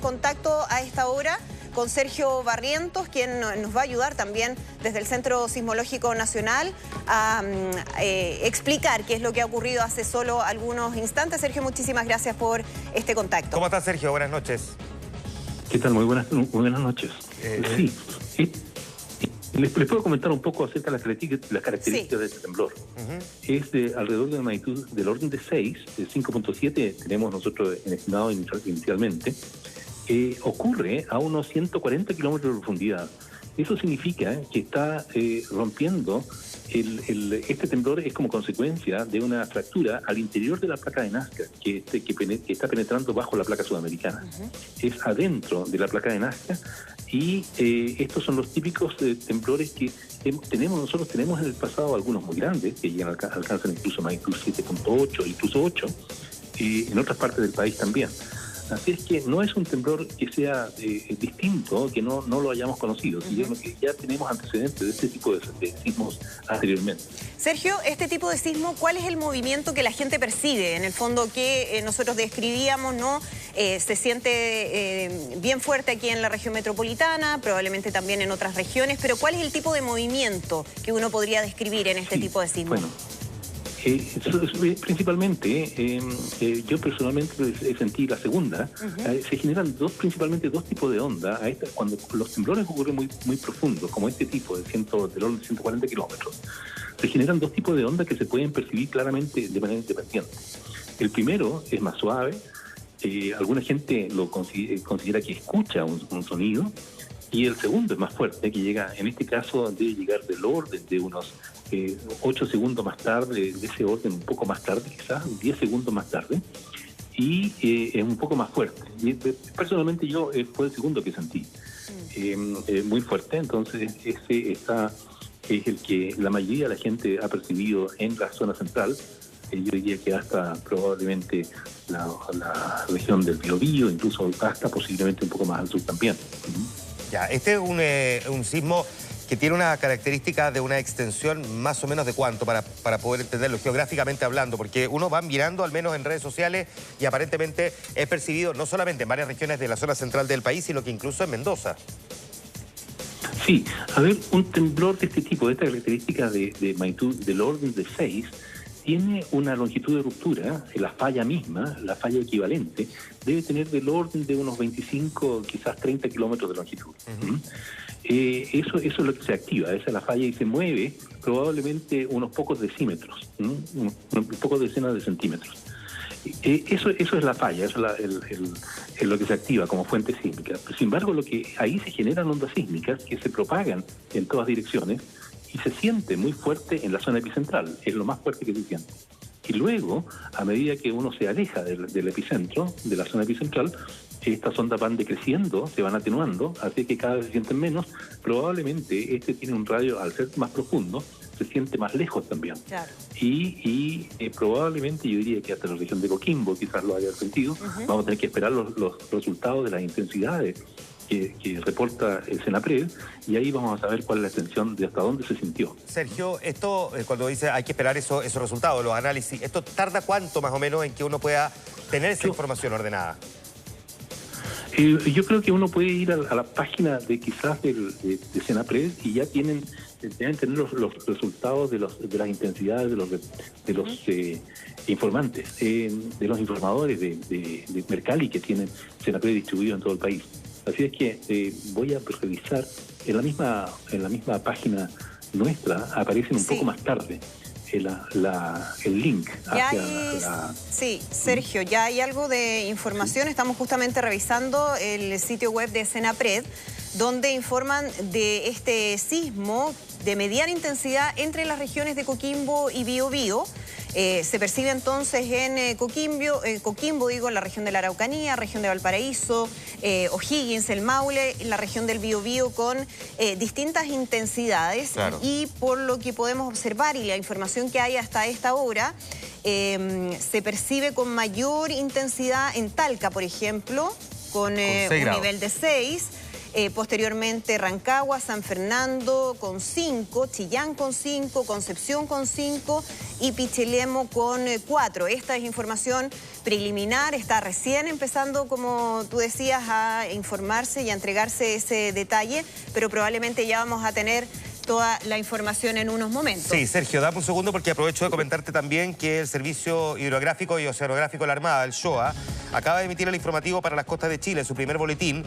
contacto a esta hora con Sergio Barrientos, quien nos va a ayudar también desde el Centro Sismológico Nacional a explicar qué es lo que ha ocurrido hace solo algunos instantes. Sergio, muchísimas gracias por este contacto. ¿Cómo estás, Sergio? Buenas noches. ¿Qué tal? Muy buenas noches. Sí. Les puedo comentar un poco acerca de las características de este temblor. Es de alrededor de una magnitud del orden de 6, de 5.7 tenemos nosotros estimado inicialmente. Ocurre a unos 140 kilómetros de profundidad. Eso significa que está rompiendo, este temblor es como consecuencia de una fractura al interior de la placa de Nazca, que está penetrando bajo la placa sudamericana. Es adentro de la placa de Nazca y estos son los típicos temblores que nosotros tenemos en el pasado, algunos muy grandes, que alcanzan incluso magnitud 7.8, incluso 8, en otras partes del país también. Así es que no es un temblor que sea distinto, que no lo hayamos conocido, sino que ya tenemos antecedentes de este tipo de sismos anteriormente. Sergio, este tipo de sismo, ¿cuál es el movimiento que la gente percibe? En el fondo que nosotros describíamos, ¿no? Se siente bien fuerte aquí en la región metropolitana, probablemente también en otras regiones, pero ¿cuál es el tipo de movimiento que uno podría describir en este tipo de sismo? Bueno. Principalmente, yo personalmente sentí la segunda. Se generan principalmente dos tipos de onda. Cuando los temblores ocurren muy profundos, como este tipo del orden de 140 kilómetros, se generan dos tipos de onda que se pueden percibir claramente de manera independiente. El primero es más suave. Alguna gente lo considera que escucha un sonido. Y el segundo es más fuerte, que llega, en este caso, debe llegar del orden de unos 8 segundos más tarde, de ese orden un poco más tarde, quizás 10 segundos más tarde, y es un poco más fuerte. Y, personalmente yo fue el segundo que sentí, muy fuerte, entonces ese es el que la mayoría de la gente ha percibido en la zona central. Yo diría que hasta probablemente la región del Biobío, incluso hasta posiblemente un poco más al sur también. Ya, este es un sismo que tiene una característica de una extensión más o menos de cuánto, para poder entenderlo geográficamente hablando, porque uno va mirando al menos en redes sociales y aparentemente es percibido no solamente en varias regiones de la zona central del país, sino que incluso en Mendoza. Sí, a ver, un temblor de este tipo, de esta característica de magnitud del orden de 6, tiene una longitud de ruptura, la falla misma, la falla equivalente, debe tener del orden de unos 25, quizás 30 kilómetros de longitud. Eso es lo que se activa, esa es la falla y se mueve probablemente unos pocos decímetros, unos pocos decenas de centímetros. Eso es la falla, eso es lo que se activa como fuente sísmica. Sin embargo, ahí se generan ondas sísmicas que se propagan en todas direcciones y se siente muy fuerte en la zona epicentral, es lo más fuerte que se siente. Y luego, a medida que uno se aleja del epicentro, de la zona epicentral, estas ondas van decreciendo, se van atenuando, así que cada vez se sienten menos. Probablemente este tiene un radio, al ser más profundo, se siente más lejos también. Claro. Y probablemente yo diría que hasta la región de Coquimbo quizás lo haya sentido. Vamos a tener que esperar los resultados de las intensidades que reporta el Senapred, y ahí vamos a saber cuál es la extensión de hasta dónde se sintió. Sergio, esto, cuando dice hay que esperar esos resultados, los análisis, ¿esto tarda cuánto más o menos en que uno pueda tener esa información ordenada? Yo creo que uno puede ir a la página de Senapred y ya deben tener los resultados de las intensidades de los informantes, de los informadores de Mercalli que tienen Senapred distribuido en todo el país. Así es que voy a revisar en la misma página nuestra, aparecen un poco más tarde el link hacia Sí, Sergio, ya hay algo de información. Estamos justamente revisando el sitio web de Senapred, donde informan de este sismo de mediana intensidad entre las regiones de Coquimbo y Biobío. Se percibe entonces en Coquimbo, en la región de la Araucanía, región de Valparaíso, O'Higgins, el Maule, en la región del Biobío con distintas intensidades. Claro. Y por lo que podemos observar y la información que hay hasta esta hora, se percibe con mayor intensidad en Talca, por ejemplo, con un nivel de 6. Posteriormente Rancagua, San Fernando con 5, Chillán con 5, Concepción con 5 y Pichilemu con 4. Esta es información preliminar, está recién empezando, como tú decías, a informarse y a entregarse ese detalle, pero probablemente ya vamos a tener toda la información en unos momentos. Sí, Sergio, dame un segundo porque aprovecho de comentarte también que el Servicio Hidrográfico y Oceanográfico de la Armada, el SHOA, acaba de emitir el informativo para las costas de Chile, su primer boletín,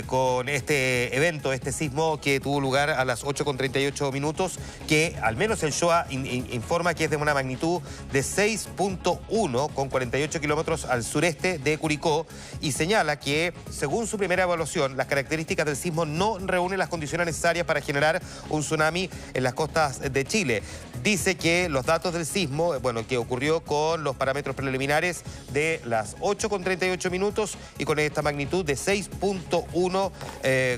con este evento, este sismo que tuvo lugar a las 8:38 minutos, que al menos el SHOA informa que es de una magnitud de 6.1 con 48 kilómetros al sureste de Curicó y señala que, según su primera evaluación, las características del sismo no reúnen las condiciones necesarias para generar un tsunami en las costas de Chile. Dice que los datos del sismo, bueno, que ocurrió con los parámetros preliminares de las 8:38 minutos y con esta magnitud de 6.1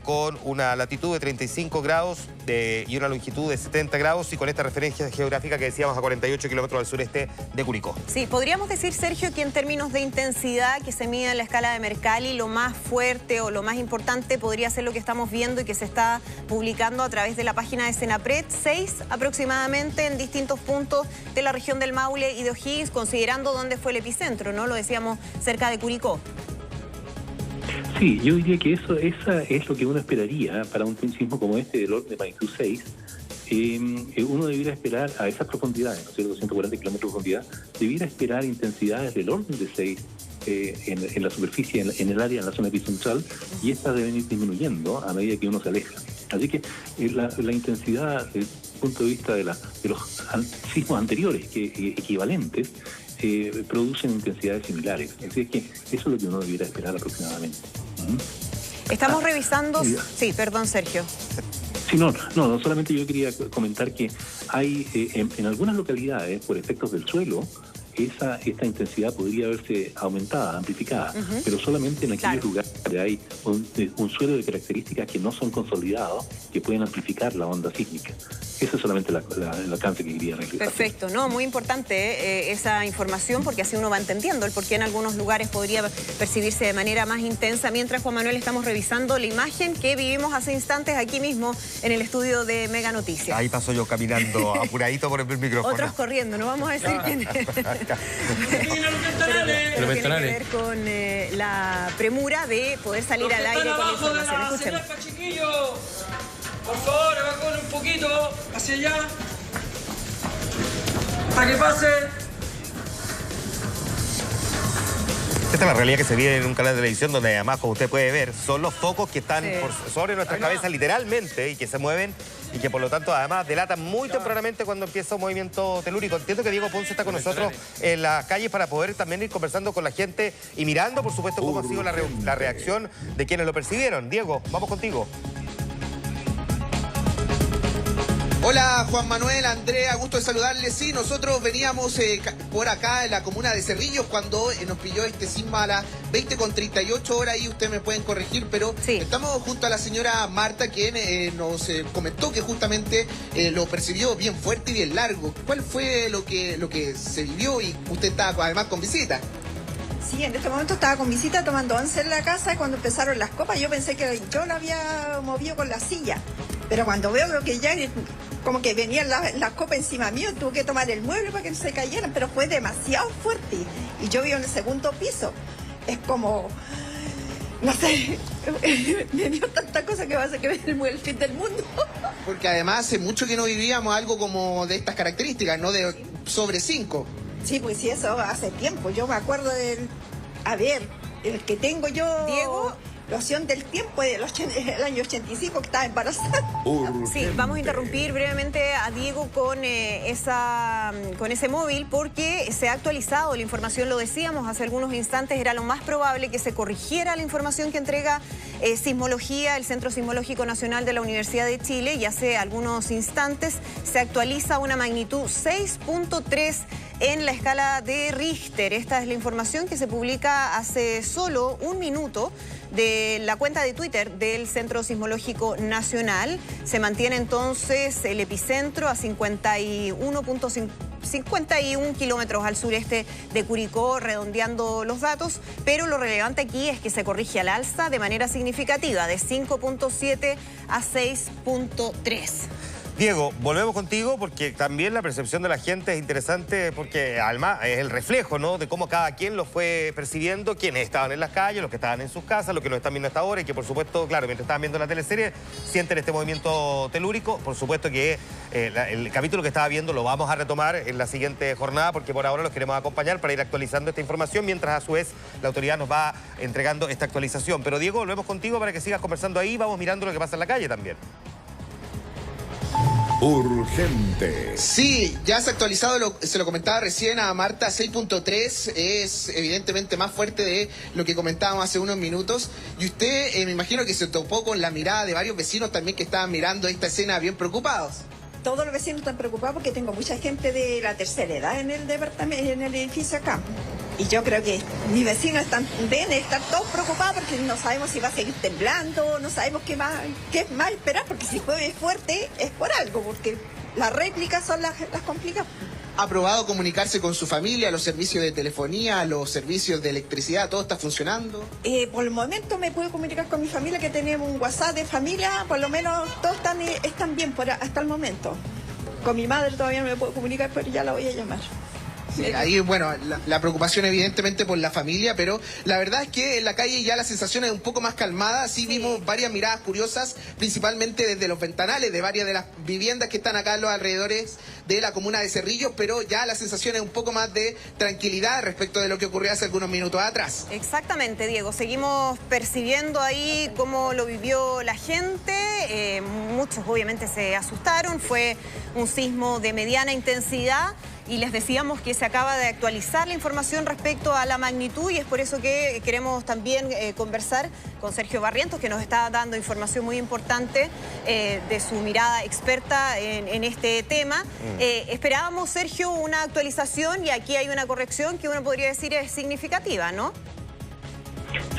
con una latitud de 35 grados y una longitud de 70 grados y con esta referencia geográfica que decíamos a 48 kilómetros al sureste de Curicó. Sí, podríamos decir, Sergio, que en términos de intensidad que se mide en la escala de Mercalli, lo más fuerte o lo más importante podría ser lo que estamos viendo y que se está publicando a través de la página de Senapred, 6 aproximadamente en distintos puntos de la región del Maule y de O'Higgins, considerando dónde fue el epicentro, ¿no? Lo decíamos, cerca de Curicó. Sí, yo diría que esa es lo que uno esperaría para un sismo como este del orden de magnitud 6. Uno debiera esperar a esas profundidades, ¿no es cierto?, 240 kilómetros de profundidad, debiera esperar intensidades del orden de 6 en la superficie, en el área, en la zona epicentral, y estas deben ir disminuyendo a medida que uno se aleja. Así que la intensidad, desde el punto de vista de los sismos anteriores, equivalentes, producen intensidades similares. Así que eso es lo que uno debiera esperar aproximadamente. Estamos revisando... Sí, perdón, Sergio. Sí, no, solamente yo quería comentar que hay en algunas localidades, por efectos del suelo, esta intensidad podría verse aumentada, amplificada, pero solamente en aquellos lugares donde hay un suelo de características que no son consolidados, que pueden amplificar la onda sísmica. Eso es solamente el alcance que quería realizar. Perfecto, no, muy importante esa información, porque así uno va entendiendo el por qué en algunos lugares podría percibirse de manera más intensa. Mientras, Juan Manuel, estamos revisando la imagen que vivimos hace instantes aquí mismo en el estudio de Mega Noticias. Ahí paso yo caminando apuradito por el micrófono. Otros corriendo, no vamos a decir quién es. Pero tiene que ver con la premura de poder salir al aire con la información. Escuchen. Por favor, evacúen un poquito hacia allá. Para que pase. Esta es la realidad que se vive en un canal de televisión donde además, como usted puede ver, son los focos que están sobre nuestras cabezas literalmente y que se mueven y que por lo tanto además delatan muy tempranamente cuando empieza un movimiento telúrico. Entiendo que Diego Ponce está con nosotros en las calles para poder también ir conversando con la gente y mirando, por supuesto, cómo ha sido la reacción de quienes lo percibieron. Diego, vamos contigo. Hola Juan Manuel, Andrea, gusto de saludarles. Sí, nosotros veníamos por acá en la comuna de Cerrillos cuando nos pilló este sismo a las 20:38 horas y ustedes me pueden corregir, pero estamos junto a la señora Marta, quien nos comentó que justamente lo percibió bien fuerte y bien largo. ¿Cuál fue lo que se vivió? Y usted estaba además con visita. Sí, en este momento estaba con visita tomando once en la casa y cuando empezaron las copas yo pensé que yo la había movido con la silla. Pero cuando veo que ya como que venían las copas encima mío, tuve que tomar el mueble para que no se cayeran, pero fue demasiado fuerte. Y yo vivo en el segundo piso. Es como, no sé, me dio tanta cosa que va a ser que me el fin del mundo. Porque además hace mucho que no vivíamos algo como de estas características, ¿no? De sobre 5. Sí, pues sí, eso hace tiempo. Yo me acuerdo del... A ver, el que tengo yo... Diego... Noción del tiempo del año 85 que estaba embarazada. Sí, vamos a interrumpir brevemente a Diego con ese móvil porque se ha actualizado la información, lo decíamos hace algunos instantes, era lo más probable que se corrigiera la información que entrega Sismología, el Centro Sismológico Nacional de la Universidad de Chile, y hace algunos instantes se actualiza una magnitud 6.3 en la escala de Richter. Esta es la información que se publica hace solo un minuto de la cuenta de Twitter del Centro Sismológico Nacional. Se mantiene entonces el epicentro a 51.5 51 kilómetros al sureste de Curicó, redondeando los datos, pero lo relevante aquí es que se corrige al alza de manera significativa, de 5.7 a 6.3. Diego, volvemos contigo porque también la percepción de la gente es interesante porque además es el reflejo, ¿no?, de cómo cada quien lo fue percibiendo, quienes estaban en las calles, los que estaban en sus casas, los que nos están viendo hasta ahora y que por supuesto, claro, mientras estaban viendo la teleserie, sienten este movimiento telúrico. Por supuesto que el capítulo que estaba viendo lo vamos a retomar en la siguiente jornada porque por ahora los queremos acompañar para ir actualizando esta información mientras a su vez la autoridad nos va entregando esta actualización. Pero Diego, volvemos contigo para que sigas conversando ahí, vamos mirando lo que pasa en la calle también. Urgente. Sí, ya se ha actualizado, se lo comentaba recién a Marta, 6.3 es evidentemente más fuerte de lo que comentábamos hace unos minutos. Y usted, me imagino que se topó con la mirada de varios vecinos también que estaban mirando esta escena bien preocupados. Todos los vecinos están preocupados porque tengo mucha gente de la tercera edad en el departamento, en el edificio acá. Y yo creo que mis vecinos deben estar todos preocupados porque no sabemos si va a seguir temblando, no sabemos qué más esperar, porque si fue fuerte es por algo, porque las réplicas son las complicadas. ¿Ha probado comunicarse con su familia, los servicios de telefonía, los servicios de electricidad? ¿Todo está funcionando? Por el momento me puedo comunicar con mi familia, que tenemos un WhatsApp de familia, por lo menos todos están bien hasta el momento. Con mi madre todavía no me puedo comunicar, pero ya la voy a llamar. Sí, ahí, bueno, la preocupación evidentemente por la familia, pero la verdad es que en la calle ya la sensación es un poco más calmada. Sí, vimos varias miradas curiosas, principalmente desde los ventanales de varias de las viviendas que están acá en los alrededores de la comuna de Cerrillos, pero ya la sensación es un poco más de tranquilidad respecto de lo que ocurrió hace algunos minutos atrás. Exactamente, Diego. Seguimos percibiendo ahí cómo lo vivió la gente. Muchos obviamente se asustaron. Fue un sismo de mediana intensidad. Y les decíamos que se acaba de actualizar la información respecto a la magnitud y es por eso que queremos también conversar con Sergio Barrientos, que nos está dando información muy importante de su mirada experta en este tema. Esperábamos, Sergio, una actualización y aquí hay una corrección que uno podría decir es significativa, ¿no?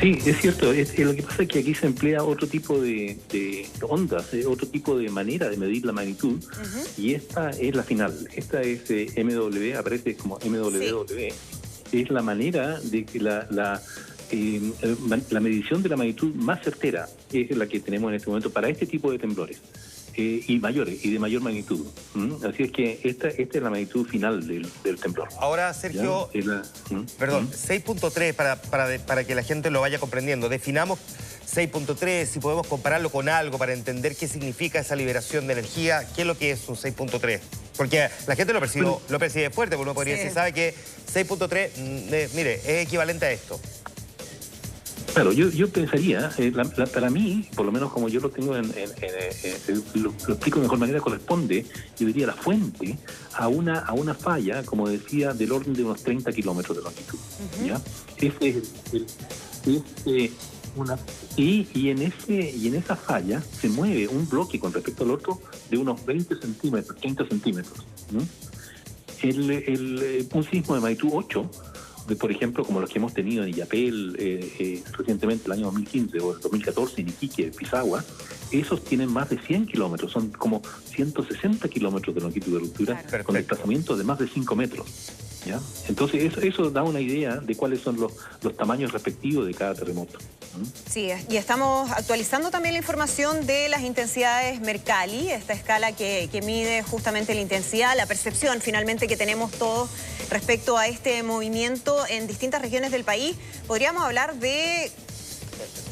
Sí, es cierto. Lo que pasa es que aquí se emplea otro tipo de ondas, otro tipo de manera de medir la magnitud, y esta es la final. Esta es MW, aparece como MWW. Sí. Es la manera de que la medición de la magnitud más certera es la que tenemos en este momento para este tipo de temblores. Y mayores, y de mayor magnitud. Así es que esta es la magnitud final del temblor. Ahora, Sergio, perdón, 6.3 para que la gente lo vaya comprendiendo. Definamos 6.3, si podemos compararlo con algo para entender qué significa esa liberación de energía, qué es lo que es un 6.3. Porque la gente lo percibe fuerte, porque uno podría decir, sabe que 6.3, mire, es equivalente a esto. Claro, yo pensaría, para mí, por lo menos como yo lo tengo lo explico de mejor manera, corresponde, yo diría, la fuente a una falla, como decía, del orden de unos 30 kilómetros de longitud. ¿Ya? Y en esa falla se mueve un bloque con respecto al otro de unos 20 centímetros, 30 centímetros. Un sismo de magnitud 8, por ejemplo, como los que hemos tenido en Illapel recientemente, el año 2015 o el 2014, en Iquique, Pisagua, esos tienen más de 100 kilómetros, son como 160 kilómetros de longitud de ruptura, con desplazamientos de más de 5 metros. ¿Ya? Entonces eso da una idea de cuáles son los tamaños respectivos de cada terremoto. Sí, y estamos actualizando también la información de las intensidades Mercalli, esta escala que mide justamente la intensidad, la percepción finalmente que tenemos todos respecto a este movimiento en distintas regiones del país. Podríamos hablar de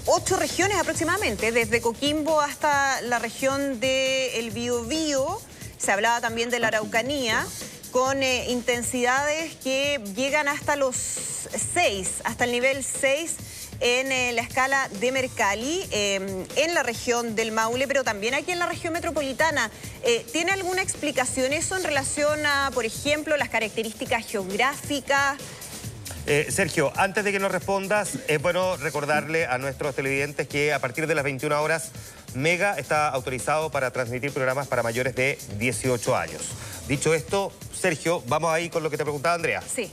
8 regiones aproximadamente, desde Coquimbo hasta la región del Biobío, se hablaba también de la Araucanía, con intensidades que llegan hasta los 6, hasta el nivel 6 en la escala de Mercalli, en la región del Maule, pero también aquí en la región metropolitana. ¿Tiene alguna explicación eso en relación a, por ejemplo, las características geográficas? Sergio, antes de que nos respondas, es bueno recordarle a nuestros televidentes que a partir de las 21 horas Mega está autorizado para transmitir programas para mayores de 18 años. Dicho esto, Sergio, vamos ahí con lo que te preguntaba Andrea. Sí.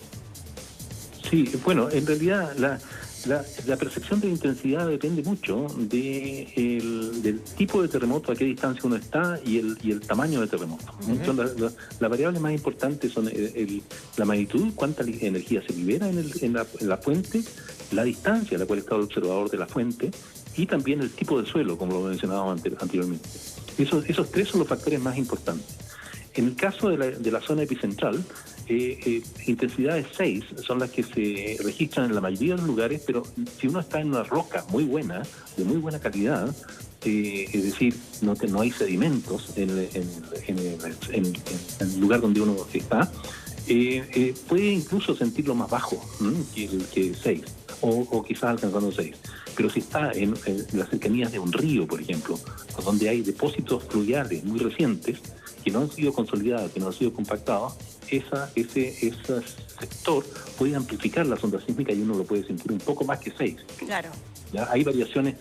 Sí, bueno, en realidad La percepción de intensidad depende mucho del tipo de terremoto, a qué distancia uno está y el tamaño del terremoto. Las variables más importantes son la magnitud, cuánta energía se libera en la fuente, la distancia a la cual está el observador de la fuente y también el tipo de suelo, como lo mencionábamos anteriormente. Esos tres son los factores más importantes. En el caso de la zona epicentral, intensidades 6 son las que se registran en la mayoría de los lugares, pero si uno está en una roca muy buena, de muy buena calidad, es decir, no hay sedimentos en el lugar donde uno está, puede incluso sentirlo más bajo que 6, o quizás alcanzando 6. Pero si está en las cercanías de un río, por ejemplo, donde hay depósitos fluviales muy recientes, que no han sido consolidados, que no han sido compactados, ese sector puede amplificar las ondas sísmicas y uno lo puede sentir un poco más que 6. Claro. ¿Ya? Hay variaciones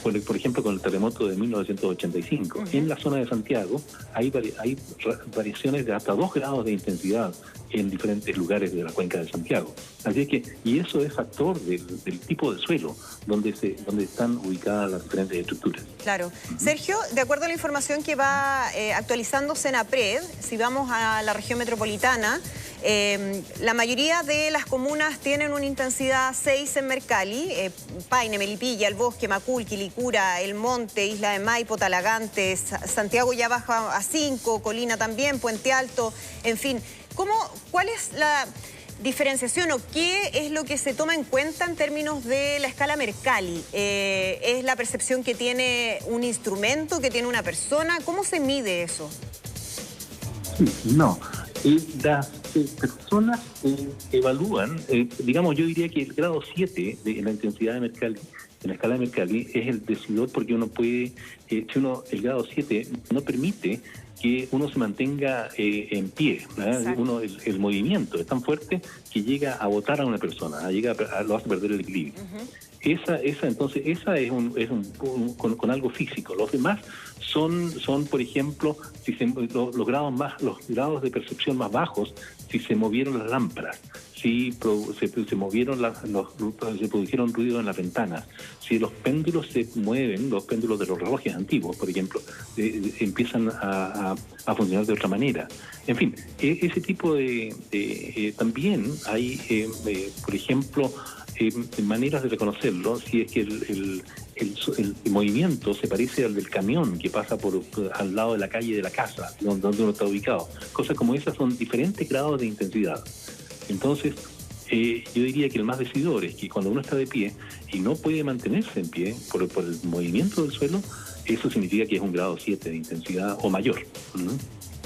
por ejemplo, con el terremoto de 1985. En la zona de Santiago hay variaciones de hasta 2 grados de intensidad en diferentes lugares de la cuenca de Santiago. Así que, y eso es factor del tipo de suelo donde están ubicadas las diferentes estructuras. Claro. Sergio, de acuerdo a la información que va actualizando Senapred, si vamos a la región metropolitana, la mayoría de las comunas tienen una intensidad 6 en Mercalli, Paine, Melipilla, El Bosque, Macul, Quilicura, El Monte, Isla de Maipo, Talagante, Santiago ya baja a 5, Colina también, Puente Alto, en fin. ¿Cuál es la diferenciación o qué es lo que se toma en cuenta en términos de la escala Mercalli? ¿Es la percepción que tiene un instrumento, que tiene una persona? ¿Cómo se mide eso? No, las personas evalúan, digamos, yo diría que el grado 7 de la intensidad de Mercalli, en la escala de Mercalli, es el decidor porque uno puede, el grado 7 no permite que uno se mantenga en pie, el movimiento es tan fuerte que llega a botar a una persona, lo hace perder el equilibrio. Esa es con algo físico. Los demás son por ejemplo, los grados de percepción más bajos, si se movieron las lámparas, si se movieron se produjeron ruidos en las ventanas, si los péndulos se mueven, los péndulos de los relojes antiguos, por ejemplo, empiezan a funcionar de otra manera. En fin, ese tipo también hay, por ejemplo, maneras de reconocerlo, si es que el movimiento se parece al del camión que pasa al lado de la calle de la casa, donde uno está ubicado. Cosas como esas son diferentes grados de intensidad. Entonces, yo diría que el más decidor es que cuando uno está de pie y no puede mantenerse en pie por el movimiento del suelo, eso significa que es un grado 7 de intensidad o mayor.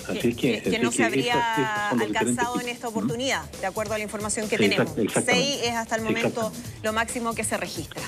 Así que no se habría alcanzado en esta oportunidad, de acuerdo a la información que tenemos. 6 es hasta el momento lo máximo que se registra.